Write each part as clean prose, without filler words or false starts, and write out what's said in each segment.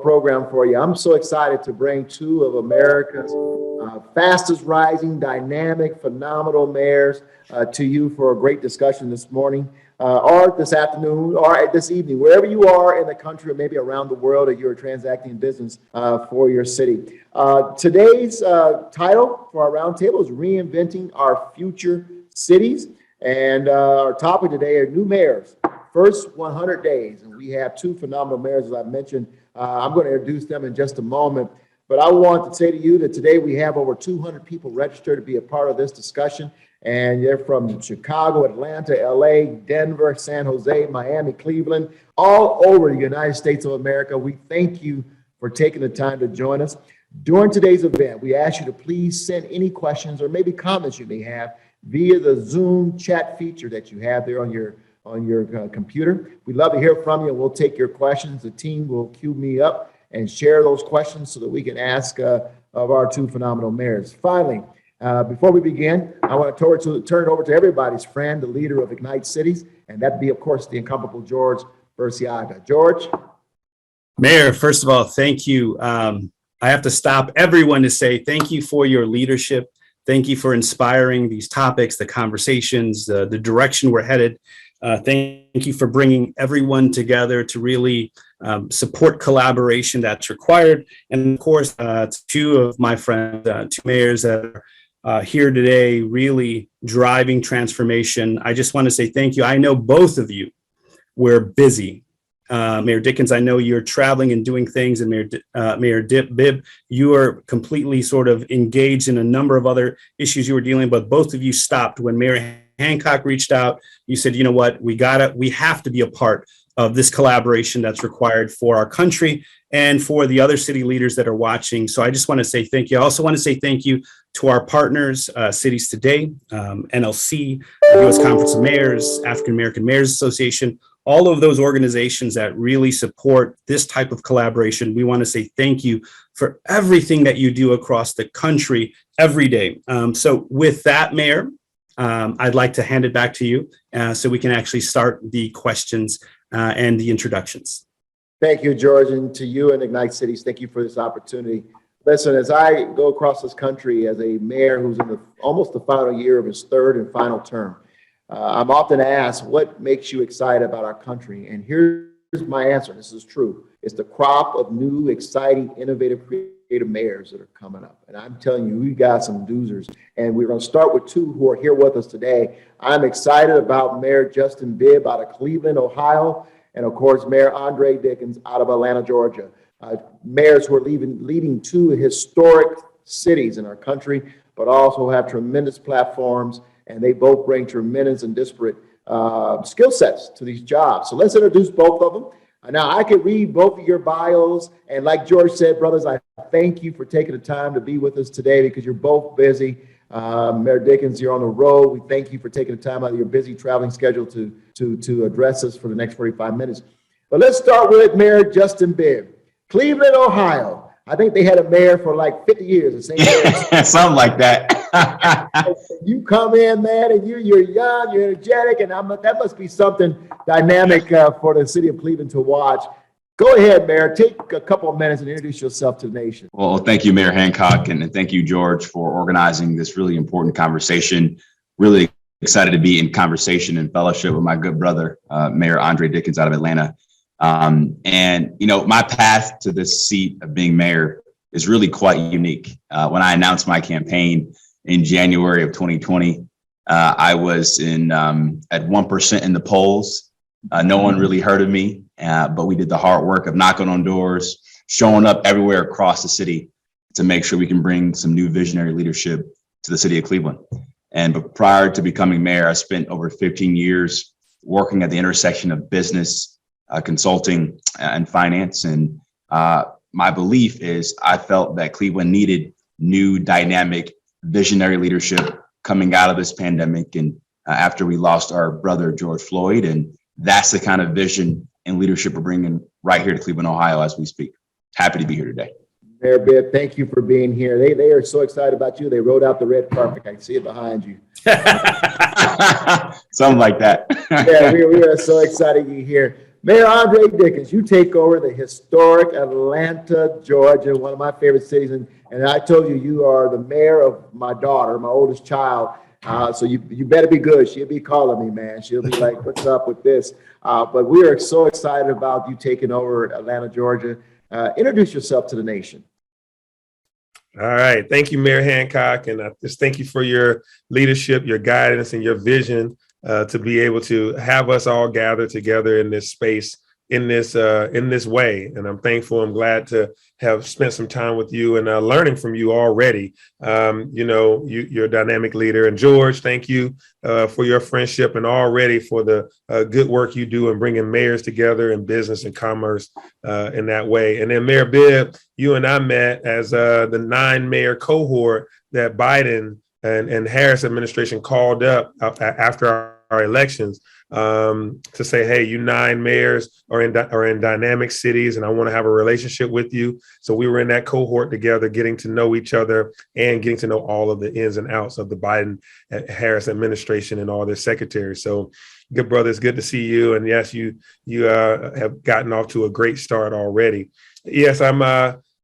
program for you. I'm so excited to bring two of America's fastest rising, dynamic, phenomenal mayors to you for a great discussion this morning, or this afternoon, or this evening, wherever you are in the country or maybe around the world, or you're transacting business for your city. Today's title for our roundtable is Reinventing Our Future Cities. And our topic today are new mayors, first 100 days. And we have two phenomenal mayors, as I mentioned. I'm going to introduce them in just a moment. But I want to say to you that today we have over 200 people registered to be a part of this discussion. And they're from Chicago, Atlanta, LA, Denver, San Jose, Miami, Cleveland, all over the United States of America. We thank you for taking the time to join us. During today's event, we ask you to please send any questions or maybe comments you may have via the Zoom chat feature that you have there on your computer. We'd love to hear from you. We'll take your questions. The team will queue me up and share those questions so that we can ask of our two phenomenal mayors. Finally, before we begin, I want to turn it over to everybody's friend, the leader of Ignite Cities, and that'd be, of course, the incomparable George Burciaga. George? Mayor, first of all, thank you. I have to stop everyone to say thank you for your leadership. Thank you for inspiring these topics, the conversations, the direction we're headed. Thank you for bringing everyone together to really support collaboration that's required. And of course, two of my friends, two mayors that are here today, really driving transformation. I just want to say thank you. I know both of you were busy. Mayor Dickens, I know you're traveling and doing things, and Mayor Bibb, you are completely sort of engaged in a number of other issues you were dealing with. Both of you stopped when Mayor Hancock reached out. You said, you know what, we have to be a part of this collaboration that's required for our country and for the other city leaders that are watching. So I just want to say thank you. I also want to say thank you to our partners, Cities Today, NLC, the U.S. Conference of Mayors, African American Mayors Association, all of those organizations that really support this type of collaboration. We want to say thank you for everything that you do across the country every day. So with that, Mayor, I'd like to hand it back to you so we can actually start the questions and the introductions. Thank you, George, and to you and Ignite Cities, thank you for this opportunity. Listen, as I go across this country as a mayor who's in almost the final year of his third and final term, I'm often asked, what makes you excited about our country? And here's my answer. This is true. It's the crop of new, exciting, innovative, creative mayors that are coming up. And I'm telling you, we got some doozers. And we're going to start with two who are here with us today. I'm excited about Mayor Justin Bibb out of Cleveland, Ohio, and of course, Mayor Andre Dickens out of Atlanta, Georgia. Mayors who are leading two historic cities in our country, but also have tremendous platforms. And they both bring tremendous and disparate skill sets to these jobs. So let's introduce both of them. Now, I could read both of your bios. And like George said, brothers, I thank you for taking the time to be with us today because you're both busy. Mayor Dickens, you're on the road. We thank you for taking the time out of your busy traveling schedule to address us for the next 45 minutes. But let's start with Mayor Justin Bibb. Cleveland, Ohio. I think they had a mayor for like 50 years. The same mayor. Something like that. You come in, man, and you're young, you're energetic, and that must be something dynamic for the city of Cleveland to watch. Go ahead, Mayor. Take a couple of minutes and introduce yourself to the nation. Well, thank you, Mayor Hancock, and thank you, George, for organizing this really important conversation. Really excited to be in conversation and fellowship with my good brother, Mayor Andre Dickens out of Atlanta. And, you know, my path to this seat of being mayor is really quite unique. When I announced my campaign in January of 2020, I was at 1% in the polls. No one really heard of me, but we did the hard work of knocking on doors, showing up everywhere across the city to make sure we can bring some new visionary leadership to the city of Cleveland. But prior to becoming mayor, I spent over 15 years working at the intersection of business, consulting, and finance. And my belief is I felt that Cleveland needed new, dynamic, visionary leadership coming out of this pandemic and after we lost our brother, George Floyd. And that's the kind of vision and leadership we're bringing right here to Cleveland, Ohio, as we speak. Happy to be here today. Mayor Bibb, thank you for being here. They are so excited about you. They rode out the red carpet. I can see it behind you. Something like that. Yeah, we are so excited you're here. Mayor Andre Dickens, you take over the historic Atlanta, Georgia, one of my favorite cities. And I told you, you are the mayor of my daughter, my oldest child. So you better be good. She'll be calling me, man. She'll be like, what's up with this? But we are so excited about you taking over Atlanta, Georgia. Introduce yourself to the nation. All right. Thank you, Mayor Hancock. And I just thank you for your leadership, your guidance, and your vision to be able to have us all gather together in this space, in this way. And I'm thankful. I'm glad to have spent some time with you and learning from you already. You're a dynamic leader. And George, thank you for your friendship and already for the good work you do in bringing mayors together in business and commerce in that way. And then Mayor Bibb, you and I met as the 9-mayor cohort that Biden and Harris administration called up after our elections to say, hey, you 9 mayors are in dynamic cities, and I want to have a relationship with you. So we were in that cohort together, getting to know each other and getting to know all of the ins and outs of the Biden Harris administration and all their secretaries. So good brother, it's good to see you. And yes, you have gotten off to a great start already. Yes, I'm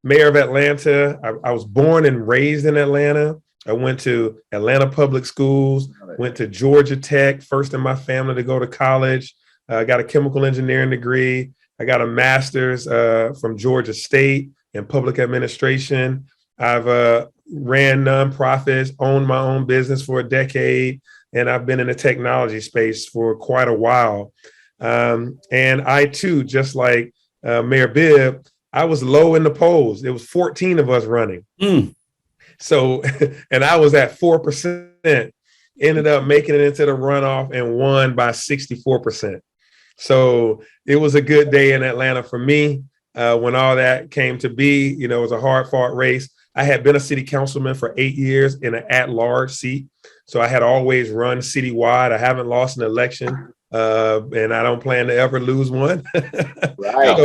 mayor of Atlanta. I was born and raised in Atlanta. I went to Atlanta Public Schools, went to Georgia Tech, first in my family to go to college. I got a chemical engineering degree. I got a master's from Georgia State in public administration. I've ran nonprofits, owned my own business for a decade, and I've been in the technology space for quite a while. And I too, just like Mayor Bibb, I was low in the polls. There was 14 of us running. So, and I was at 4%, ended up making it into the runoff and won by 64%. So it was a good day in Atlanta for me when all that came to be. You know, it was a hard fought race. I had been a city councilman for 8 years in an at-large seat. So I had always run citywide. I haven't lost an election and I don't plan to ever lose one. Right.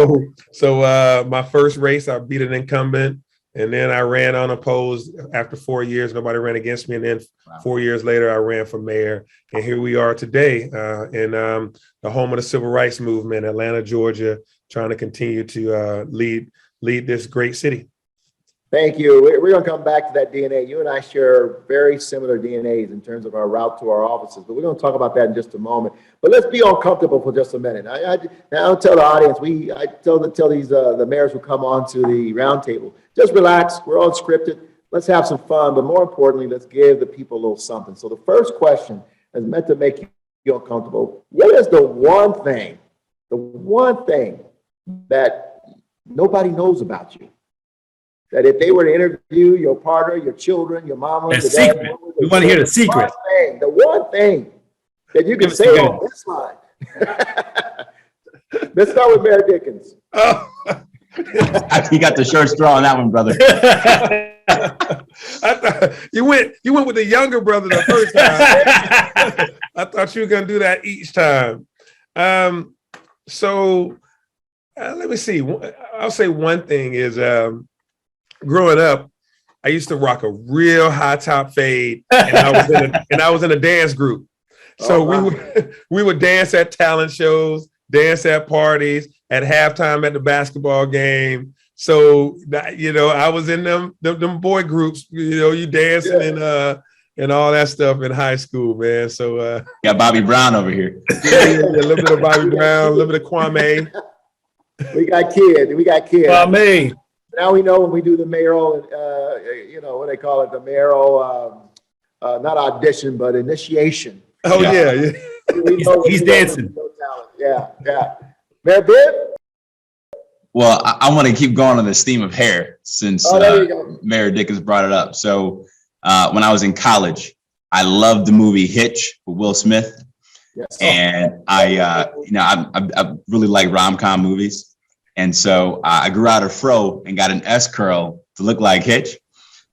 So my first race, I beat an incumbent. And then I ran unopposed after 4 years. Nobody ran against me. And then 4 years later, I ran for mayor. And here we are today in the home of the civil rights movement, Atlanta, Georgia, trying to continue to lead this great city. Thank you. We're going to come back to that DNA. You and I share very similar DNAs in terms of our route to our offices, but we're going to talk about that in just a moment. But let's be uncomfortable for just a minute. I'll tell the audience, I tell these the mayors who come on to the roundtable, just relax. We're unscripted. Let's have some fun, but more importantly, let's give the people a little something. So the first question is meant to make you uncomfortable. What is the one thing that nobody knows about you? That if they were to interview your partner, your children, your mama, the secret. We want to hear the secret. The one thing that you can say on this line. Let's start with Mayor Dickens. Oh. You got the short straw on that one, brother. I thought you went with the younger brother the first time. I thought you were going to do that each time. So let me see. I'll say one thing is growing up, I used to rock a real high top fade, and I was in a dance group. So we would dance at talent shows, dance at parties, at halftime at the basketball game. So I was in them boy groups. You dancing and all that stuff in high school, man. So got Bobby Brown over here. A little bit of Bobby Brown, a little bit of Kwame. We got kids. Kwame. Now we know when we do the mayoral, what they call it, the mayoral, not audition, but initiation. Oh, yeah. He's dancing. Yeah. Mayor Bibb? Well, I want to keep going on this theme of hair since Mayor Dickens brought it up. So when I was in college, I loved the movie Hitch with Will Smith. Yes. And I really like rom-com movies. And so I grew out a fro and got an S curl to look like Hitch.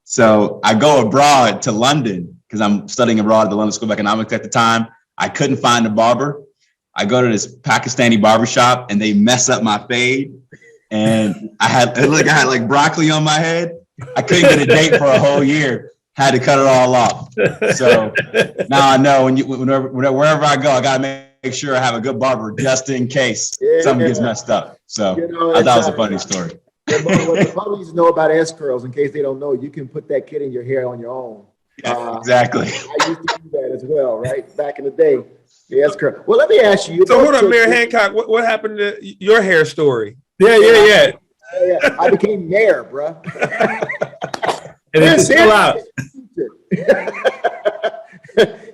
So I go abroad to London because I'm studying abroad at the London School of Economics at the time. I couldn't find a barber. I go to this Pakistani barbershop and they mess up my fade. And I had like broccoli on my head. I couldn't get a date for a whole year. Had to cut it all off. So now I know wherever I go, I gotta make make sure I have a good barber just in case Yeah. something gets messed up. So I thought it was a funny story. What the public know about S curls, in case they don't know, you can put that kid in your hair on your own. Exactly. I used to do that as well, right? Back in the day. The S curl. Well, let me ask you. So hold up, Mayor Hancock, what happened to your hair story? Yeah. I became mayor, bro. And it's still out.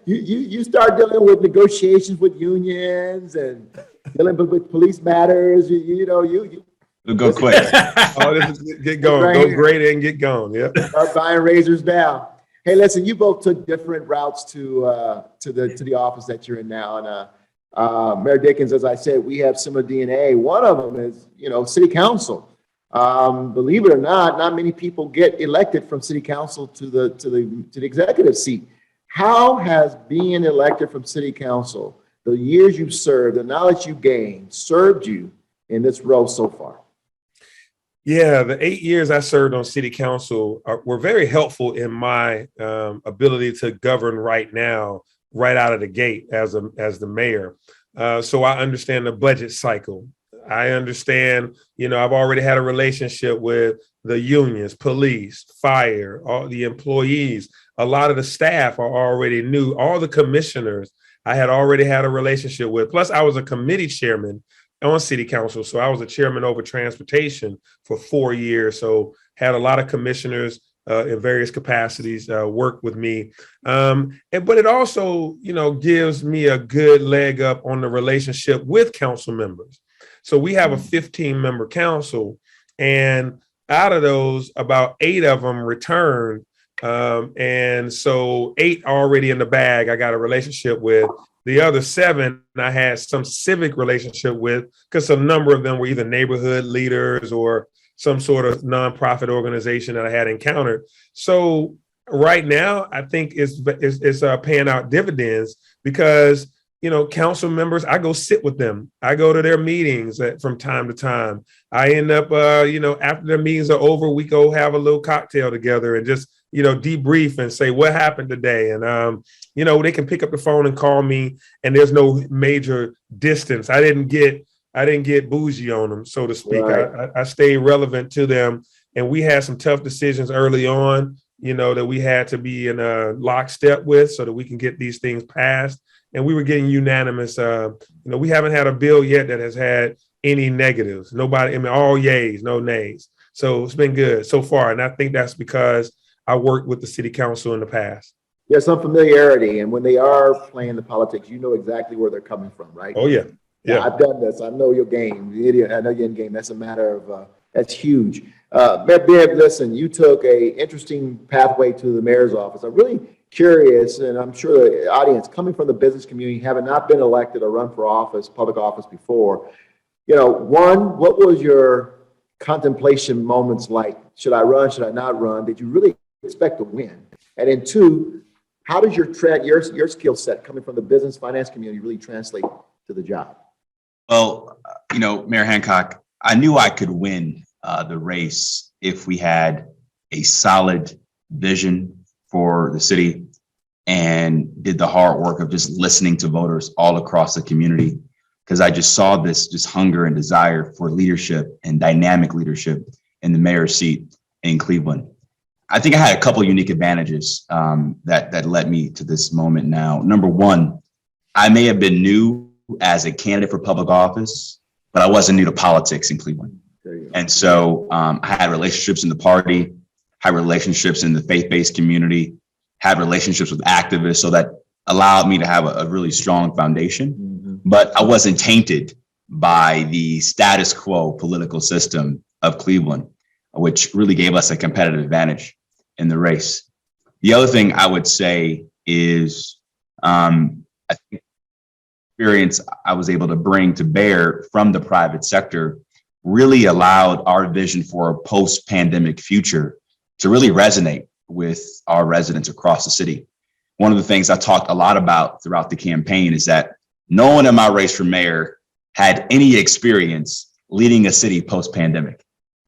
You start dealing with negotiations with unions and dealing with police matters. We'll go quick. Oh, this is get going. Right Go here. great and get going. Yep. Start buying razors now. Hey, listen, you both took different routes to the office that you're in now. And Mayor Dickens, as I said, we have similar DNA. One of them is, city council. Believe it or not many people get elected from city council to the executive seat. How has being elected from city council, the years you've served, the knowledge you gained, served you in this role so far? Yeah, the 8 years I served on city council were very helpful in my ability to govern right now, right out of the gate as the mayor. So I understand the budget cycle. I understand, I've already had a relationship with the unions, police, fire, all the employees. A lot of the staff are already new. All the commissioners I had already had a relationship with. Plus, I was a committee chairman on city council. So I was a chairman over transportation for 4 years. So had a lot of commissioners in various capacities work with me. But it also, gives me a good leg up on the relationship with council members. So we have a 15-member council, and out of those, about 8 of them returned. And so 8 already in the bag, I got a relationship with. The other 7 I had some civic relationship with, because a number of them were either neighborhood leaders or some sort of nonprofit organization that I had encountered. So right now, I think it's paying out dividends because, council members, I go sit with them. I go to their meetings from time to time. I end up, after their meetings are over, we go have a little cocktail together and just, debrief and say what happened today. And, they can pick up the phone and call me, and there's no major distance. I didn't get bougie on them, so to speak. Right. I stayed relevant to them. And we had some tough decisions early on, that we had to be in a lockstep with so that we can get these things passed. And we were getting unanimous. We haven't had a bill yet that has had any negatives. Nobody, all yays, no nays. So it's been good so far. And I think that's because I worked with the city council in the past. There's some familiarity. And when they are playing the politics, you know exactly where they're coming from, right? Oh, yeah. Yeah, I've done this. I know your game. I know your end game. That's a matter of, that's huge. Mayor Bibb, listen, you took a interesting pathway to the mayor's office. I'm really curious, and I'm sure the audience coming from the business community, having not been elected or run for office, public office before, one, what was your contemplation moments like? Should I run? Should I not run? Did you really expect to win? And then 2, how does your skill set coming from the business finance community really translate to the job? Well, Mayor Hancock, I knew I could win the race if we had a solid vision for the city and did the hard work of just listening to voters all across the community. Because I just saw this just hunger and desire for leadership and dynamic leadership in the mayor's seat in Cleveland. I think I had a couple of unique advantages that led me to this moment now. Number one, I may have been new as a candidate for public office, but I wasn't new to politics in Cleveland. And so I had relationships in the party, had relationships in the faith-based community, had relationships with activists, so that allowed me to have a really strong foundation. Mm-hmm. But I wasn't tainted by the status quo political system of Cleveland, which really gave us a competitive advantage in the race. The other thing I would say is I think experience I was able to bring to bear from the private sector really allowed our vision for a post-pandemic future to really resonate with our residents across the city. One of the things I talked a lot about throughout the campaign is that no one in my race for mayor had any experience leading a city post-pandemic.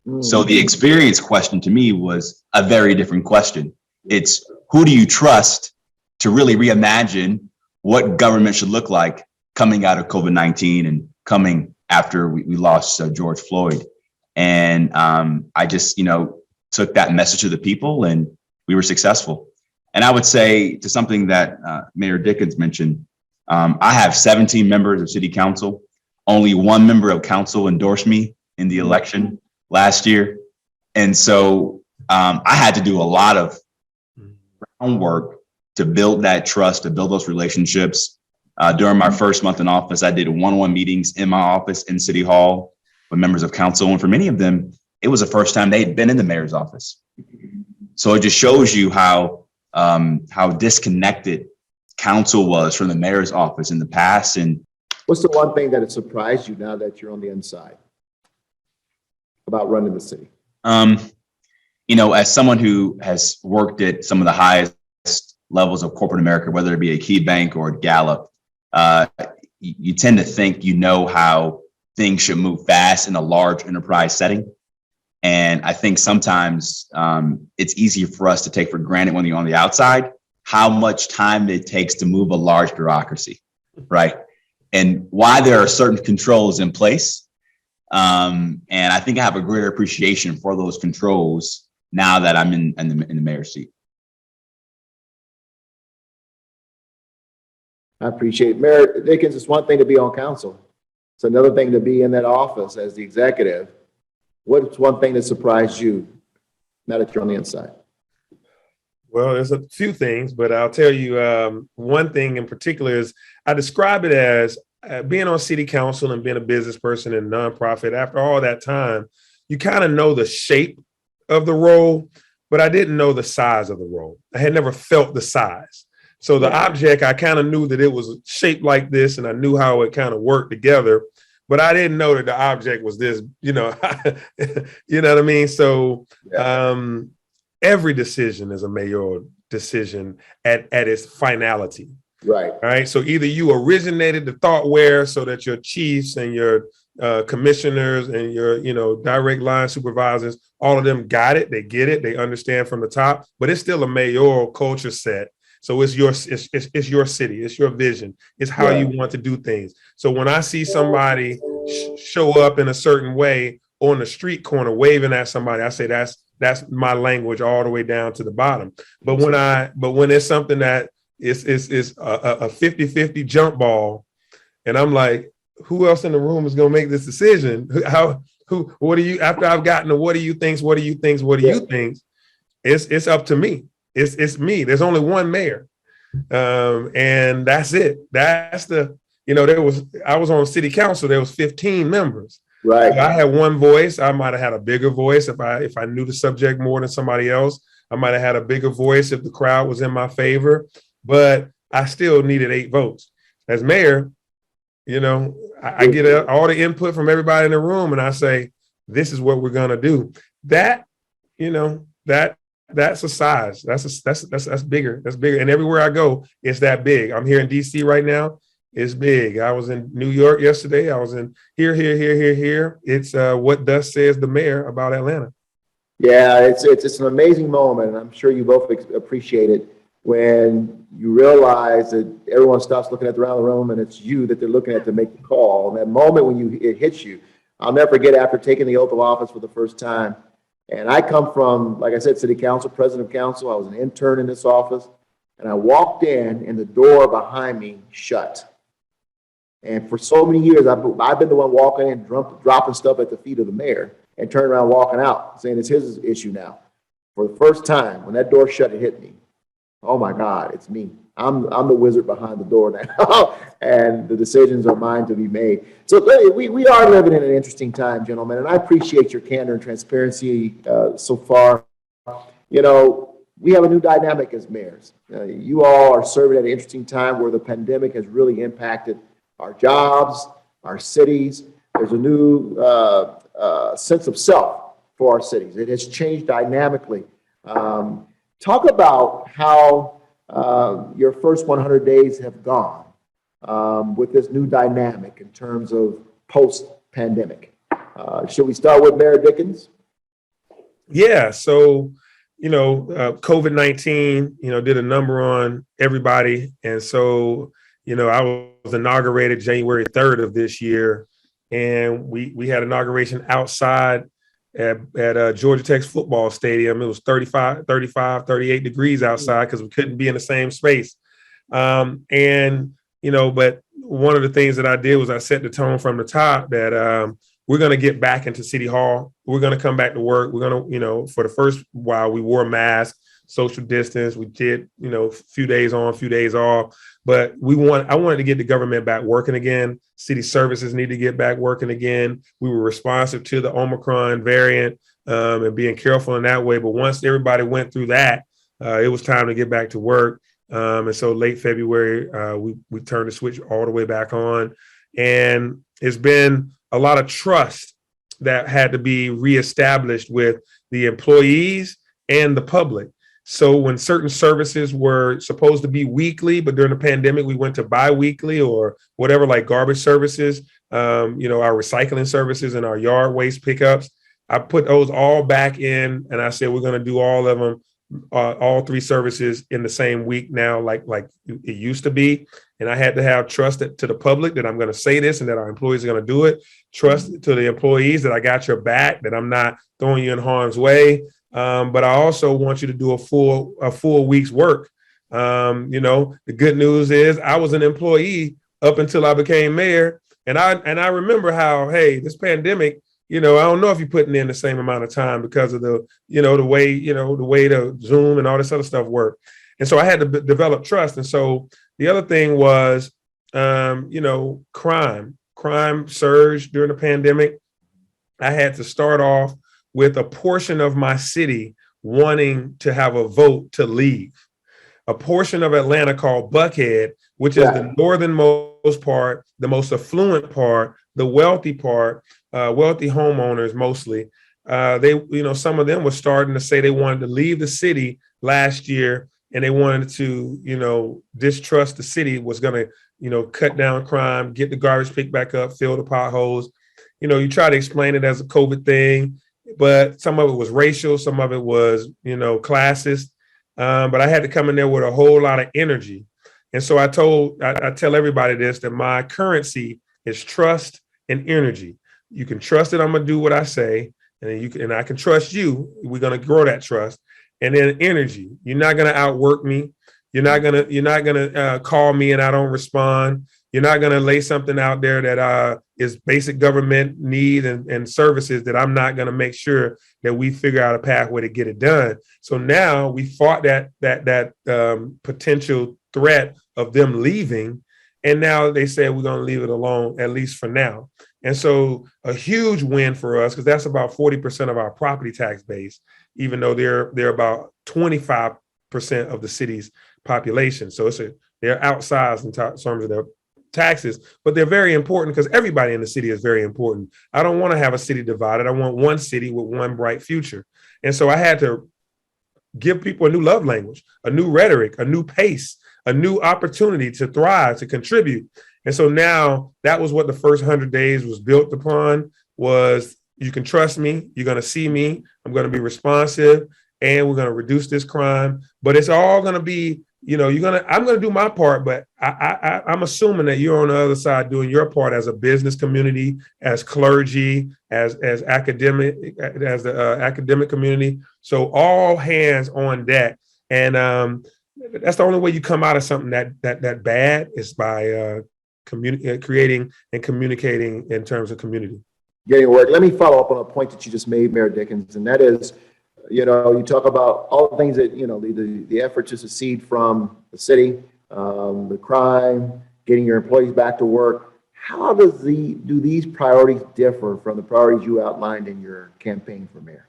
Mm-hmm. So the experience question to me was a very different question. It's who do you trust to really reimagine what government should look like coming out of COVID-19 and coming after we lost George Floyd. And I just, took that message to the people, and we were successful. And I would say to something that Mayor Dickens mentioned, I have 17 members of city council. Only one member of council endorsed me in the election last year. And so I had to do a lot of groundwork to build that trust, to build those relationships. During my first month in office, I did one-on-one meetings in my office in City Hall with members of council. And for many of them, it was the first time they'd been in the mayor's office. So it just shows you how disconnected council was from the mayor's office in the past. And what's the one thing that has surprised you now that you're on the inside about running the city? As someone who has worked at some of the highest levels of corporate America, whether it be a Key Bank or Gallup, you tend to think how things should move fast in a large enterprise setting. And I think sometimes it's easier for us to take for granted when you're on the outside how much time it takes to move a large bureaucracy, right? And why there are certain controls in place. And I think I have a greater appreciation for those controls now that I'm in the mayor's seat. I appreciate it. Mayor Dickens, it's one thing to be on council. It's another thing to be in that office as the executive. What's one thing that surprised you now that you're on the inside? Well, there's a few things, but I'll tell you one thing in particular is I describe it as being on city council and being a business person and nonprofit. After all that time, you kind of know the shape of the role, but I didn't know the size of the role. I had never felt the size. So the object, I kind of knew that it was shaped like this, and I knew how it kind of worked together, but I didn't know that the object was this, you know what I mean? So every decision is a mayoral decision at its finality. Right. All right. So either you originated the thought where so that your chiefs and your commissioners and your, direct line supervisors, all of them got it. They get it. They understand from the top, but it's still a mayoral culture set. So it's your city. It's your vision. It's how you want to do things. So when I see somebody show up in a certain way on the street corner waving at somebody, I say that's my language all the way down to the bottom. But when it's something that is a 50-50 jump ball, and I'm like, who else in the room is going to make this decision? What do you, after I've gotten to what do you think? It's up to me. It's me. There's only one mayor. And that's it. That's I was on city council. There was 15 members. Right. I had one voice. I might've had a bigger voice if I knew the subject more than somebody else. I might've had a bigger voice if the crowd was in my favor, but I still needed 8 votes. As mayor, I get all the input from everybody in the room, and I say, this is what we're going to do. That, that's a size. That's bigger. That's bigger. And everywhere I go, it's that big. I'm here in DC right now. It's big. I was in New York yesterday. I was in here. It's what thus says the mayor about Atlanta. Yeah, it's an amazing moment, and I'm sure you both appreciate it when you realize that everyone stops looking around the room, and it's you that they're looking at to make the call. And that moment when it hits you, I'll never forget after taking the oath of office for the first time. And I come from, like I said, city council, president of council. I was an intern in this office, and I walked in, and the door behind me shut. And for so many years, I've been the one walking in, dropping stuff at the feet of the mayor, and turning around walking out, saying it's his issue now. For the first time, when that door shut, it hit me. Oh my God, it's me. I'm the wizard behind the door now, and the decisions are mine to be made. So we are living in an interesting time, gentlemen, and I appreciate your candor and transparency so far. We have a new dynamic as mayors. You all are serving at an interesting time where the pandemic has really impacted our jobs, our cities. There's a new sense of self for our cities. It has changed dynamically. Talk about how your first 100 days have gone with this new dynamic in terms of post-pandemic. Should we start with Mayor Dickens? Yeah. So, COVID-19, did a number on everybody. And so I was inaugurated January 3rd of this year, and we had inauguration outside at Georgia Tech's football stadium. It was 38 degrees outside because we couldn't be in the same space. But one of the things that I did was I set the tone from the top that we're going to get back into City Hall. We're going to come back to work. We're going to, for the first while we wore masks, social distance. We did, a few days on, a few days off. But I wanted to get the government back working again. City services need to get back working again. We were responsive to the Omicron variant and being careful in that way. But once everybody went through that, it was time to get back to work. And so late February, we turned the switch all the way back on. And it's been a lot of trust that had to be reestablished with the employees and the public. So when certain services were supposed to be weekly, but during the pandemic, we went to bi-weekly or whatever, like garbage services, our recycling services and our yard waste pickups, I put those all back in. And I said, we're going to do all of them, all three services in the same week now, like it used to be. And I had to have trust to the public that I'm going to say this and that our employees are going to do it. Trust to the employees that I got your back, that I'm not throwing you in harm's way. But I also want you to do a full week's work. The good news is I was an employee up until I became mayor. And I remember how, hey, this pandemic, I don't know if you're putting in the same amount of time because of the way the Zoom and all this other stuff work. And so I had to develop trust. And so the other thing was, crime surged during the pandemic. I had to start off with a portion of my city wanting to have a vote to leave. A portion of Atlanta called Buckhead, which is the northernmost part, the most affluent part, the wealthy part, wealthy homeowners mostly. Some of them were starting to say they wanted to leave the city last year, and they wanted to, distrust the city was going to, cut down crime, get the garbage picked back up, fill the potholes. You try to explain it as a COVID thing, but some of it was racial, some of it was, classist. But I had to come in there with a whole lot of energy. And so I tell everybody this, that my currency is trust and energy. You can trust that I'm going to do what I say, and I can trust you. We're going to grow that trust. And then energy. You're not going to outwork me. You're not going to call me and I don't respond. You're not going to lay something out there that is basic government need and services that I'm not going to make sure that we figure out a pathway to get it done. So now we fought that potential threat of them leaving. And now they say we're going to leave it alone, at least for now. And so a huge win for us, because that's about 40% of our property tax base, even though they're about 25% of the city's population. So they're outsized in terms of their taxes, but they're very important because everybody in the city is very important. I don't want to have a city divided. I want one city with one bright future. And so I had to give people a new love language, a new rhetoric, a new pace, a new opportunity to thrive, to contribute. And so now that was what the first 100 days was built upon, was you can trust me, you're going to see me, I'm going to be responsive, and we're going to reduce this crime. But it's all going to be, I'm going to do my part, but I'm assuming that you're on the other side doing your part as a business community, as clergy, as academic, as the academic community. So all hands on deck. And that's the only way you come out of something that bad, is by creating and communicating in terms of community. Getting work. Let me follow up on a point that you just made, Mayor Dickens, and that is, you talk about all the things that, the effort to secede from the city, the crime, getting your employees back to work. How do these priorities differ from the priorities you outlined in your campaign for mayor?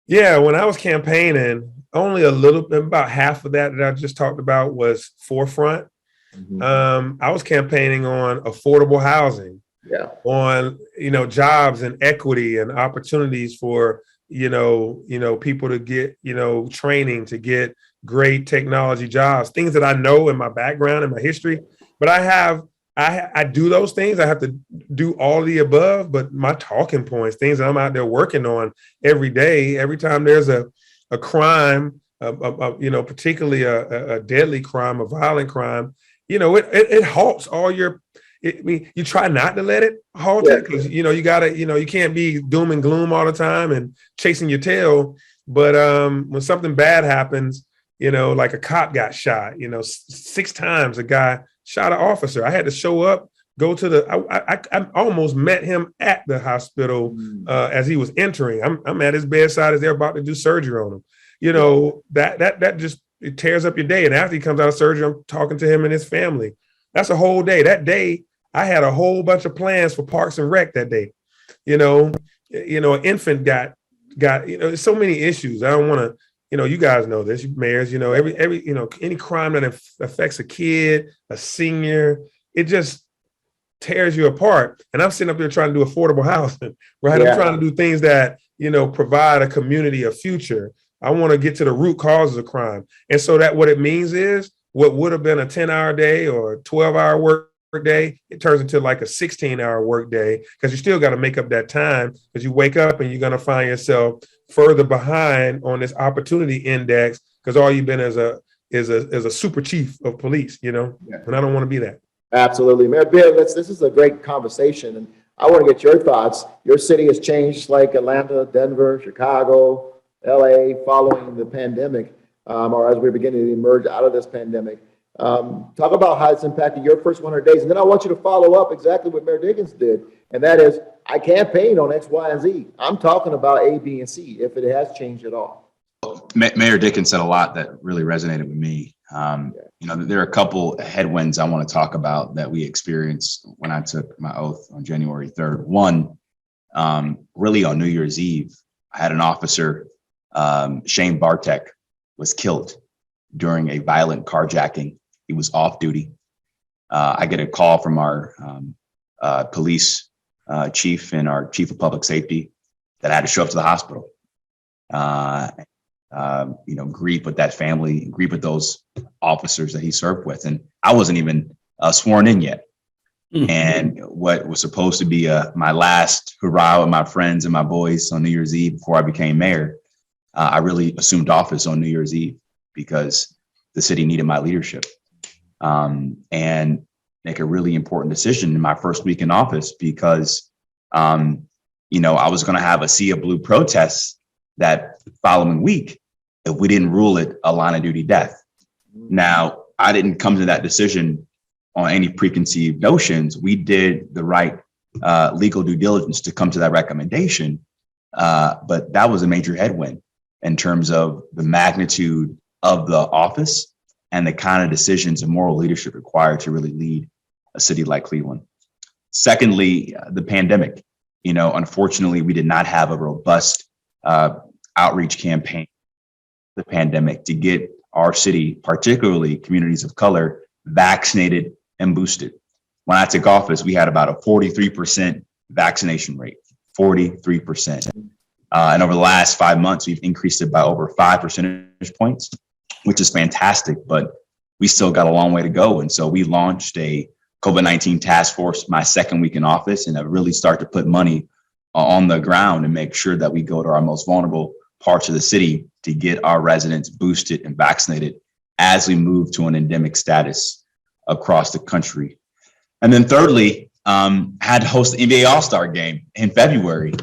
Yeah, when I was campaigning, only about half of that I just talked about was forefront. Mm-hmm. I was campaigning on affordable housing, on, jobs and equity and opportunities for, people to get, training, to get great technology jobs, things that I know in my background and my history. But I do those things. I have to do all of the above, but my talking points, things that I'm out there working on every day, every time there's a crime, particularly a deadly crime, a violent crime, it halts all your. I mean, you try not to let it halt it because you gotta, you can't be doom and gloom all the time and chasing your tail. But when something bad happens, like a cop got shot, 6 times a guy shot an officer. I had to show up, go to I almost met him at the hospital as he was entering. I'm at his bedside as they're about to do surgery on him. That just, it tears up your day. And after he comes out of surgery, I'm talking to him and his family. That's a whole day. That day, I had a whole bunch of plans for Parks and Rec that day. An infant got so many issues. I don't want to, you guys know this, mayors, any crime that affects a kid, a senior, it just tears you apart. And I'm sitting up there trying to do affordable housing, right? I'm trying to do things that, provide a community a future. I want to get to the root causes of crime. And so that what it means is what would have been a 10-hour day or a 12-hour work day, it turns into like a 16-hour work day because you still got to make up that time because you wake up and you're going to find yourself further behind on this opportunity index because all you've been is a super chief of police, and I don't want to be that. Absolutely. Mayor Bill, this is a great conversation, and I want to get your thoughts. Your city has changed like Atlanta, Denver, Chicago, LA following the pandemic, or as we're beginning to emerge out of this pandemic. Talk about how it's impacted your first 100 days. And then I want you to follow up exactly what Mayor Dickens did. And that is, I campaigned on X, Y, and Z. I'm talking about A, B, and C, if it has changed at all. Mayor Dickens said a lot that really resonated with me. There are a couple headwinds I want to talk about that we experienced when I took my oath on January 3rd. One, really on New Year's Eve, I had an officer, Shane Bartek, was killed during a violent carjacking. He was off duty. I get a call from our police chief and our chief of public safety that I had to show up to the hospital. Grieve with that family, grieve with those officers that he served with. And I wasn't even sworn in yet. Mm-hmm. And what was supposed to be my last hurrah with my friends and my boys on New Year's Eve before I became mayor, I really assumed office on New Year's Eve because the city needed my leadership. And make a really important decision in my first week in office because, I was going to have a Sea of Blue protest that following week if we didn't rule it a line of duty death. Now, I didn't come to that decision on any preconceived notions. We did the right legal due diligence to come to that recommendation. But that was a major headwind in terms of the magnitude of the office and the kind of decisions and moral leadership required to really lead a city like Cleveland. Secondly, the pandemic. Unfortunately, we did not have a robust outreach campaign, the pandemic, to get our city, particularly communities of color, vaccinated and boosted. When I took office, we had about a 43% vaccination rate, 43%. And over the last 5 months, we've increased it by over 5 percentage points, which is fantastic, but we still got a long way to go. And so we launched a COVID-19 task force my second week in office, and have really started to put money on the ground and make sure that we go to our most vulnerable parts of the city to get our residents boosted and vaccinated as we move to an endemic status across the country. And then thirdly, had to host the NBA All-Star game in February.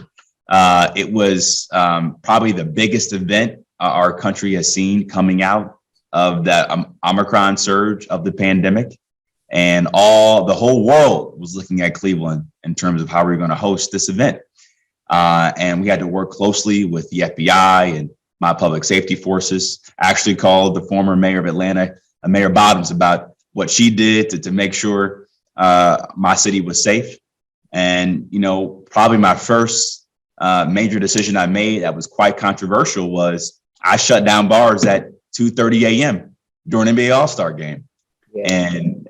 It was probably the biggest event our country has seen coming out of that Omicron surge of the pandemic. And the whole world was looking at Cleveland in terms of how we were going to host this event. And we had to work closely with the FBI and my public safety forces. I actually called the former mayor of Atlanta, Mayor Bottoms, about what she did to make sure my city was safe. And, probably my first major decision I made that was quite controversial was I shut down bars at 2:30 a.m. during NBA All-Star game. Yeah. And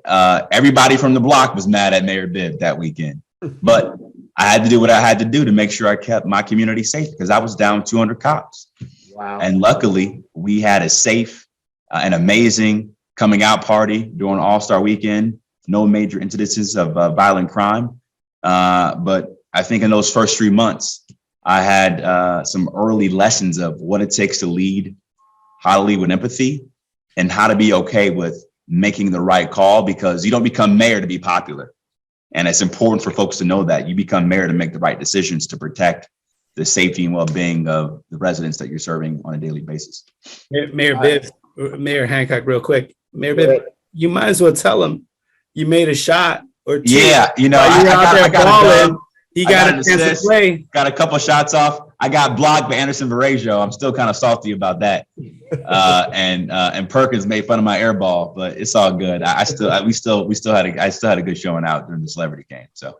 everybody from the block was mad at Mayor Bibb that weekend. But I had to do what I had to do to make sure I kept my community safe because I was down 200 cops. Wow. And luckily, we had a safe and amazing coming out party during All-Star weekend. No major incidences of violent crime. But I think in those first 3 months, I had some early lessons of what it takes to lead, how to lead with empathy, and how to be okay with making the right call, because you don't become mayor to be popular. And it's important for folks to know that you become mayor to make the right decisions to protect the safety and well-being of the residents that you're serving on a daily basis. Mayor Bibb, Mayor Hancock, real quick. Mayor Bibb, you might as well tell him you made a shot or two. Yeah, you know, While you were out there balling, he got a chance to play. Got a couple shots off. I got blocked by Anderson Varejao. I'm still kind of salty about that. And Perkins made fun of my air ball, but it's all good. I still had a good showing out during the celebrity game. So.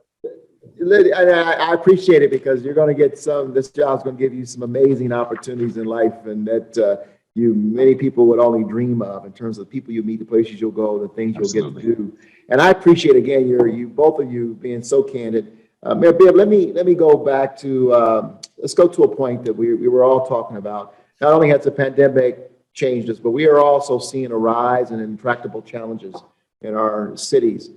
I appreciate it, because you're going to get this job's going to give you some amazing opportunities in life, and that many people would only dream of, in terms of the people you meet, the places you'll go, the things you'll get to do. And I appreciate, again, both of you being so candid. Mayor Bibb, let me go back to, let's go to a point that we were all talking about. Not only has the pandemic changed us, but we are also seeing a rise in intractable challenges in our cities.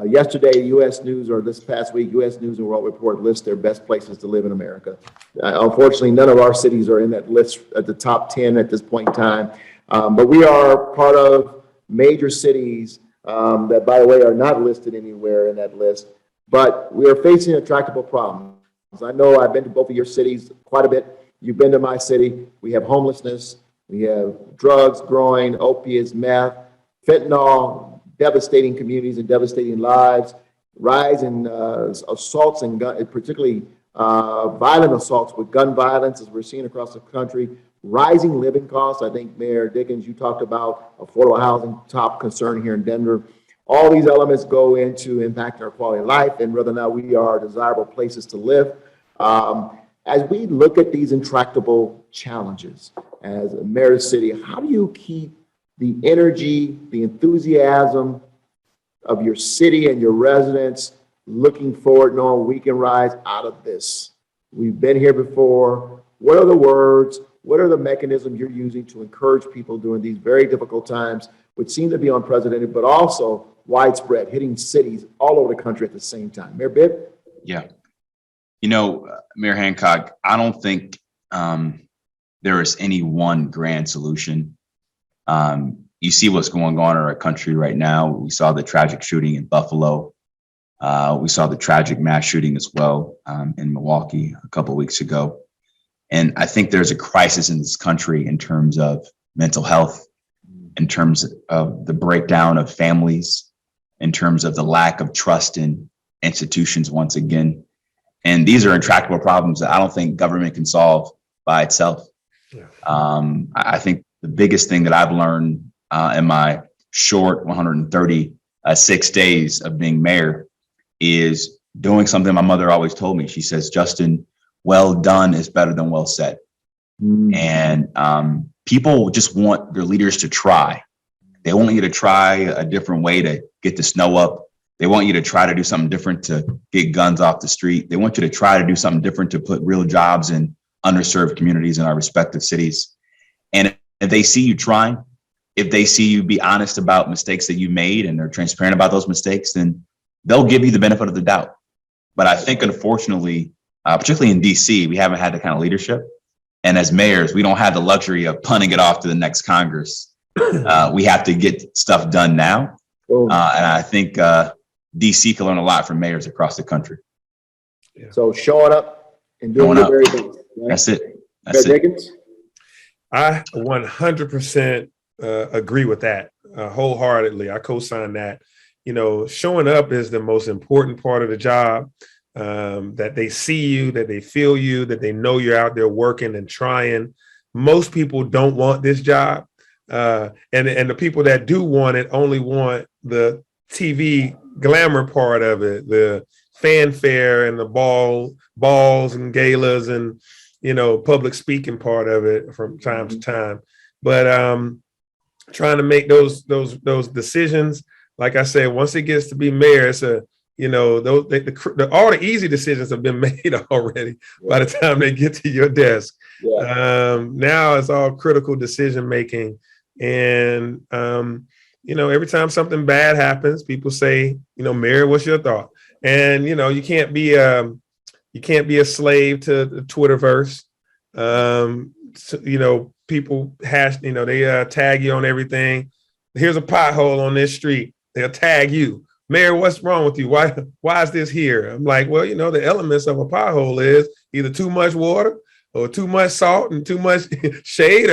Yesterday, U.S. News, or this past week, U.S. News and World Report lists their best places to live in America. Unfortunately, none of our cities are in that list at the top 10 at this point in time. But we are part of major cities that, by the way, are not listed anywhere in that list. But we are facing intractable problems. I know I've been to both of your cities quite a bit. You've been to my city. We have homelessness. We have drugs growing, opiates, meth, fentanyl, devastating communities and devastating lives, rise in assaults and particularly violent assaults with gun violence, as we're seeing across the country, rising living costs. I think Mayor Dickens, you talked about affordable housing, top concern here in Denver. All these elements go into impacting our quality of life and whether or not we are desirable places to live. As we look at these intractable challenges as a mayor of the city, how do you keep the energy, the enthusiasm of your city and your residents looking forward, knowing we can rise out of this? We've been here before. What are the words? What are the mechanisms you're using to encourage people during these very difficult times, which seem to be unprecedented, but also widespread, hitting cities all over the country at the same time? Mayor Bibb? Yeah. You know, Mayor Hancock, I don't think there is any one grand solution. You see what's going on in our country right now. We saw the tragic shooting in Buffalo. We saw the tragic mass shooting as well in Milwaukee a couple of weeks ago. And I think there's a crisis in this country in terms of mental health, in terms of the breakdown of families, in terms of the lack of trust in institutions once again. And these are intractable problems that I don't think government can solve by itself. Yeah. I think the biggest thing that I've learned in my short 136 days of being mayor is doing something my mother always told me. She says, Justin, well done is better than well said. And people just want their leaders to try. They want you to try a different way to get the snow up. They want you to try to do something different to get guns off the street. They want you to try to do something different to put real jobs in underserved communities in our respective cities. And if they see you trying, if they see you be honest about mistakes that you made and they're transparent about those mistakes, then they'll give you the benefit of the doubt. But I think, unfortunately, particularly in DC, we haven't had that kind of leadership. And as mayors, we don't have the luxury of punting it off to the next Congress. We have to get stuff done now. And I think DC can learn a lot from mayors across the country. Yeah. So showing up and doing the very best. Right? That's it. That's it. Dickens? I 100% agree with that wholeheartedly. I co-sign that. You know, showing up is the most important part of the job. That they see you, that they feel you, that they know you're out there working and trying. Most people don't want this job. And the people that do want it only want the TV glamour part of it, the fanfare and the balls and galas and, you know, public speaking part of it from time to time. But trying to make those decisions, like I said, once it gets to be mayor, it's a, you know, all the easy decisions have been made already by the time they get to your desk. Yeah. Now it's all critical decision making. And, you know, every time something bad happens, people say, you know, Mayor, what's your thought? And, you know, you can't be a slave to the Twitterverse. So, you know, people they tag you on everything. here's a pothole on this street. They'll tag you. Mayor, what's wrong with you? Why is this here? I'm like, well, the elements of a pothole is either too much water or too much salt and too much shade.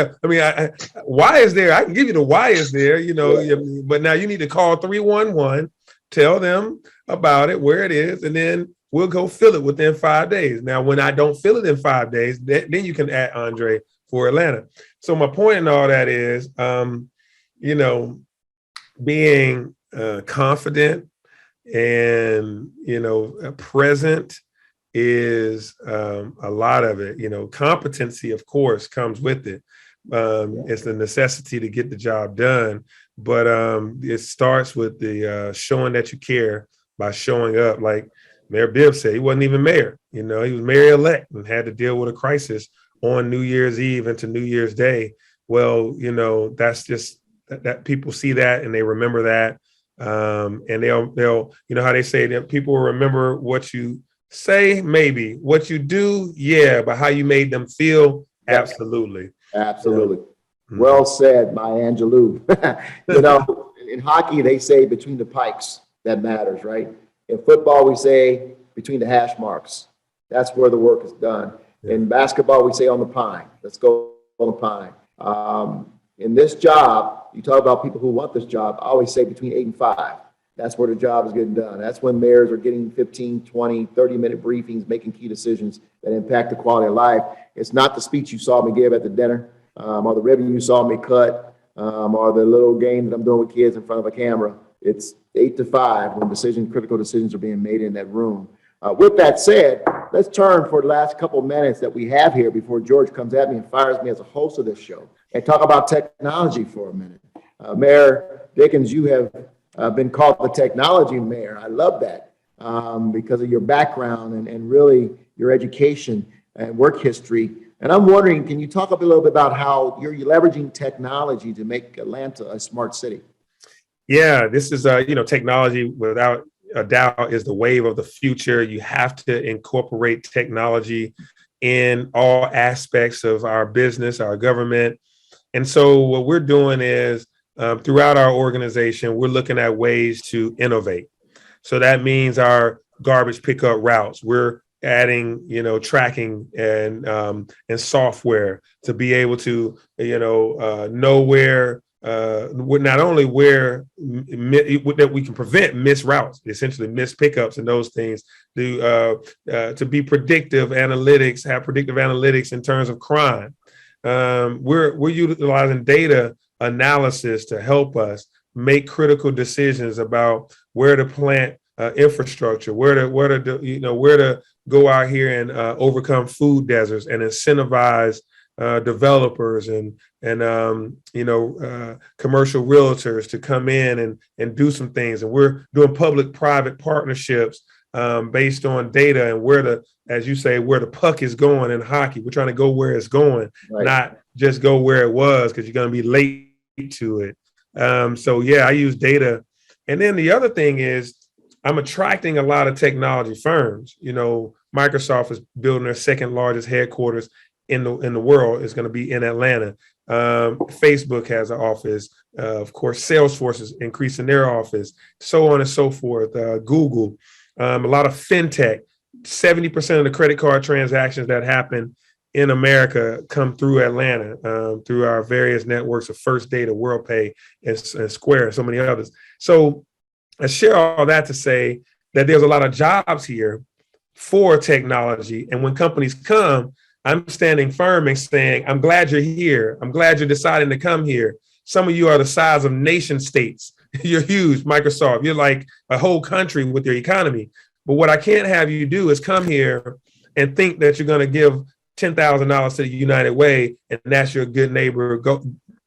Why is there? I can give you the why is there, but now you need to call 311, tell them about it, where it is, and then we'll go fill it within 5 days. Now, when I don't fill it in 5 days, then you can add Andre for Atlanta. So my point in all that is, being confident and, present is a lot of it. Competency, of course, comes with it. It's the necessity to get the job done, but it starts with the showing that you care by showing up. Like Mayor Bibb said, he wasn't even mayor. He was mayor-elect and had to deal with a crisis on New Year's Eve into New Year's Day. Well, that's just that people see that and they remember that. And they'll, how they say that people will remember what you say, maybe what you do. Yeah. But how you made them feel. Absolutely. Absolutely. Well said, Maya Angelou. In hockey, they say between the pikes that matters, right? In football, we say between the hash marks. That's where the work is done. Yeah. In basketball, we say on the pine. Let's go on the pine. In this job, you talk about people who want this job, I always say between 8 and 5. That's where the job is getting done. That's when mayors are getting 15, 20, 30-minute briefings, making key decisions that impact the quality of life. It's not the speech you saw me give at the dinner, or the ribbon you saw me cut, or the little game that I'm doing with kids in front of a camera. It's 8 to 5 when critical decisions are being made in that room. With that said, let's turn for the last couple minutes that we have here before George comes at me and fires me as a host of this show and talk about technology for a minute. Mayor Dickens, you have been called the technology mayor. I love that because of your background and really your education and work history. And I'm wondering, can you talk a little bit about how you're leveraging technology to make Atlanta a smart city? Yeah, this is, technology without a doubt is the wave of the future. You have to incorporate technology in all aspects of our business, our government. And so what we're doing is throughout our organization, we're looking at ways to innovate. So that means our garbage pickup routes. We're adding, tracking and software to be able to, know where not only where that we can prevent missed routes, essentially missed pickups and those things, to be predictive analytics, have predictive analytics in terms of crime. We're utilizing data analysis to help us make critical decisions about where to plant infrastructure, where to go out here and overcome food deserts and incentivize developers and commercial realtors to come in and do some things. And we're doing public-private partnerships based on data and where as you say, where the puck is going in hockey. We're trying to go where it's going, right, not just go where it was, because you're going to be late to it. I use data. And then the other thing is I'm attracting a lot of technology firms. Microsoft is building their second largest headquarters in the world. Is going to be in Atlanta. Facebook has an office. Of course, Salesforce is increasing their office, so on and so forth. Google, a lot of fintech. 70% of the credit card transactions that happen in America come through Atlanta, through our various networks of First Data, WorldPay, and Square, and so many others. So I share all that to say that there's a lot of jobs here for technology. And when companies come, I'm standing firm and saying, I'm glad you're here. I'm glad you're deciding to come here. Some of you are the size of nation states. You're huge, Microsoft. You're like a whole country with your economy. But what I can't have you do is come here and think that you're going to give $10,000 to the United Way, and that's your good neighbor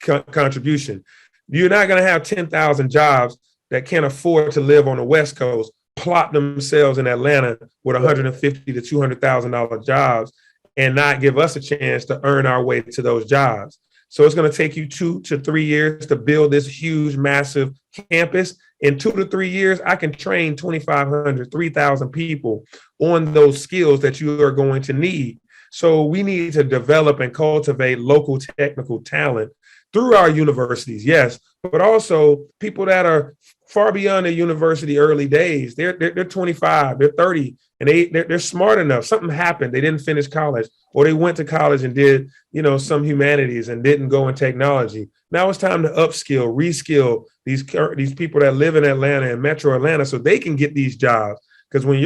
contribution. You're not going to have 10,000 jobs that can't afford to live on the West Coast plot themselves in Atlanta with $150,000 to $200,000 jobs and not give us a chance to earn our way to those jobs. So it's going to take you 2 to 3 years to build this huge, massive campus. In 2 to 3 years, I can train 2,500, 3,000 people on those skills that you are going to need. So we need to develop and cultivate local technical talent through our universities, yes, but also people that are far beyond their university early days. They're 25, they're 30, and they're smart enough. Something happened. They didn't finish college, or they went to college and did, some humanities and didn't go in technology. Now it's time to upskill, reskill these people that live in Atlanta and Metro Atlanta so they can get these jobs. Because when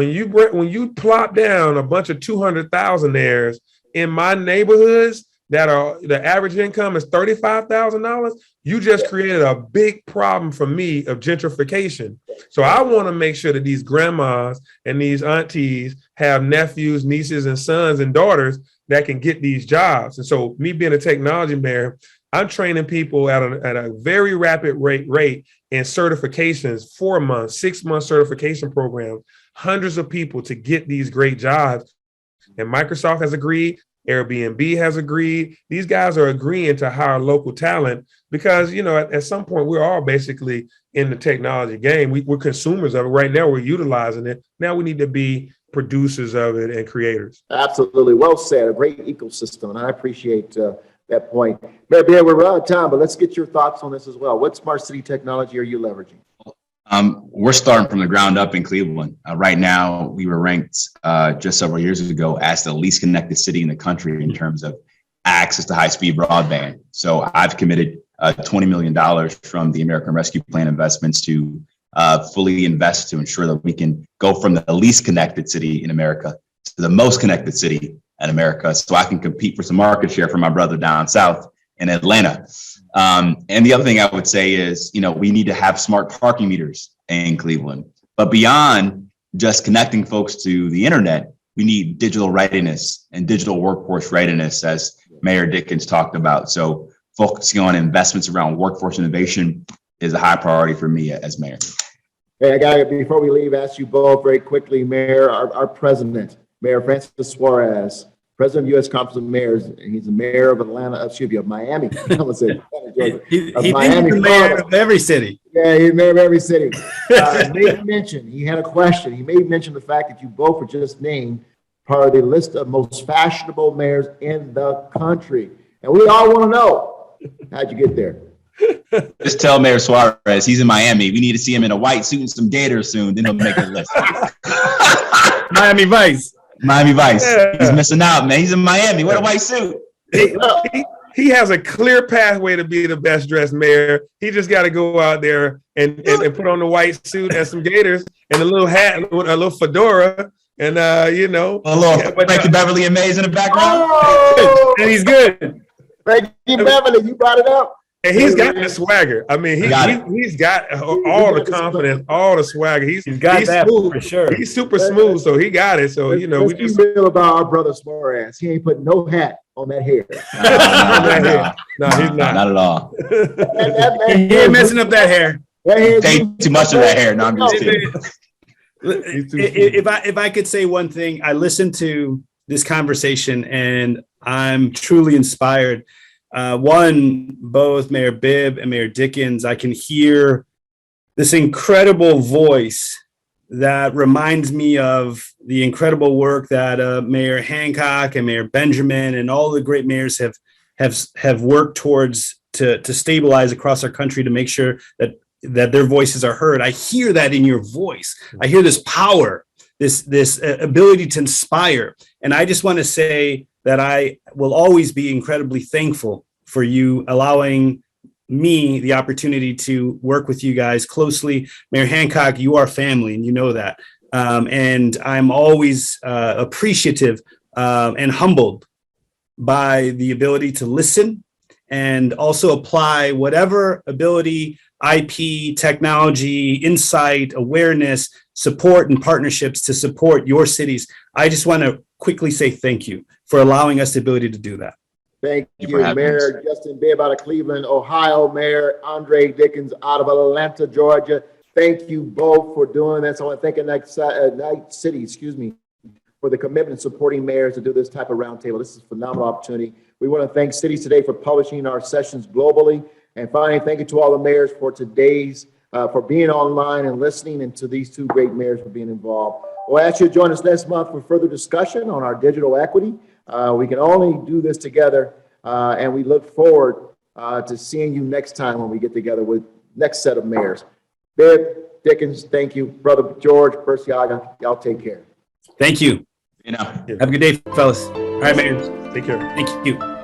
you plop down a bunch of 200,000aires in my neighborhoods that are the average income is $35,000, you just created a big problem for me of gentrification. So I want to make sure that these grandmas and these aunties have nephews, nieces, and sons and daughters that can get these jobs. And so me being a technology mayor, I'm training people at a very rapid rate in certifications, 4 months, 6 month certification programs, hundreds of people to get these great jobs. And Microsoft has agreed. Airbnb has agreed. These guys are agreeing to hire local talent because, at some point, we're all basically in the technology game. We're consumers of it. Right now, we're utilizing it. Now we need to be producers of it and creators. Absolutely. Well said. A great ecosystem. And I appreciate that point. Mayor Beard, we're out of time, but let's get your thoughts on this as well. What smart city technology are you leveraging? We're starting from the ground up in Cleveland. Right now, we were ranked just several years ago as the least connected city in the country in terms of access to high-speed broadband. So I've committed $20 million from the American Rescue Plan investments to fully invest to ensure that we can go from the least connected city in America to the most connected city in America, so I can compete for some market share for my brother down south in Atlanta. And the other thing I would say is, we need to have smart parking meters in Cleveland. But beyond just connecting folks to the internet, we need digital readiness and digital workforce readiness, as Mayor Dickens talked about. So focusing on investments around workforce innovation is a high priority for me as mayor. Hey, I got to, before we leave, ask you both very quickly, Mayor, our president, Mayor Francis Suarez, President of U.S. Conference of Mayors. He's the mayor of Atlanta, of Miami. I would say He's Miami, the mayor of every city. Yeah, he's mayor of every city. He had a question. He made mention of the fact that you both were just named part of the list of most fashionable mayors in the country. And we all want to know, how'd you get there? Just tell Mayor Suarez he's in Miami. We need to see him in a white suit and some gators soon. Then he'll make the list. Miami Vice. Yeah. He's missing out, man. He's in Miami. What a white suit. He has a clear pathway to be the best dressed mayor. He just got to go out there and put on the white suit and some gators and a little hat, a little fedora, and a little Frankie Beverly and Mays in the background. Oh! And he's good. Frankie Beverly, you brought it up. And he's got the swagger. I mean, he's got all the confidence, all the swagger. He's that smooth for sure. He's super smooth, so he got it. So let's be real about our brother Suarez. He ain't put no hat on that hair. No, he's not. Not at all. He ain't messing up that hair. Take too much of that hair. No, I'm just kidding. If I could say one thing, I listened to this conversation and I'm truly inspired. Both Mayor Bibb and Mayor Dickens, I can hear this incredible voice that reminds me of the incredible work that Mayor Hancock and Mayor Benjamin and all the great mayors have worked towards to stabilize across our country to make sure that their voices are heard. I hear that in your voice. I hear this power, this ability to inspire. And I just want to say that I will always be incredibly thankful for you allowing me the opportunity to work with you guys closely. Mayor Hancock, you are family, and you know that. And I'm always appreciative and humbled by the ability to listen and also apply whatever ability, IP, technology, insight, awareness, support, and partnerships to support your cities. I just want to quickly say thank you for allowing us the ability to do that. Thank you, Mayor Justin Bibb out of Cleveland, Ohio, Mayor Andre Dickens out of Atlanta, Georgia. Thank you both for doing this. I want to thank Night City, for the commitment and supporting mayors to do this type of roundtable. This is a phenomenal opportunity. We want to thank Cities Today for publishing our sessions globally. And finally, thank you to all the mayors for for being online and listening, and to these two great mayors for being involved. We'll ask you to join us next month for further discussion on our digital equity. We can only do this together, and we look forward to seeing you next time when we get together with next set of mayors. Bibb, Dickens, thank you. Brother George, Berciaga, y'all take care. Thank you. You know. Have a good day, fellas. All right, Mayor. Take care. Thank you.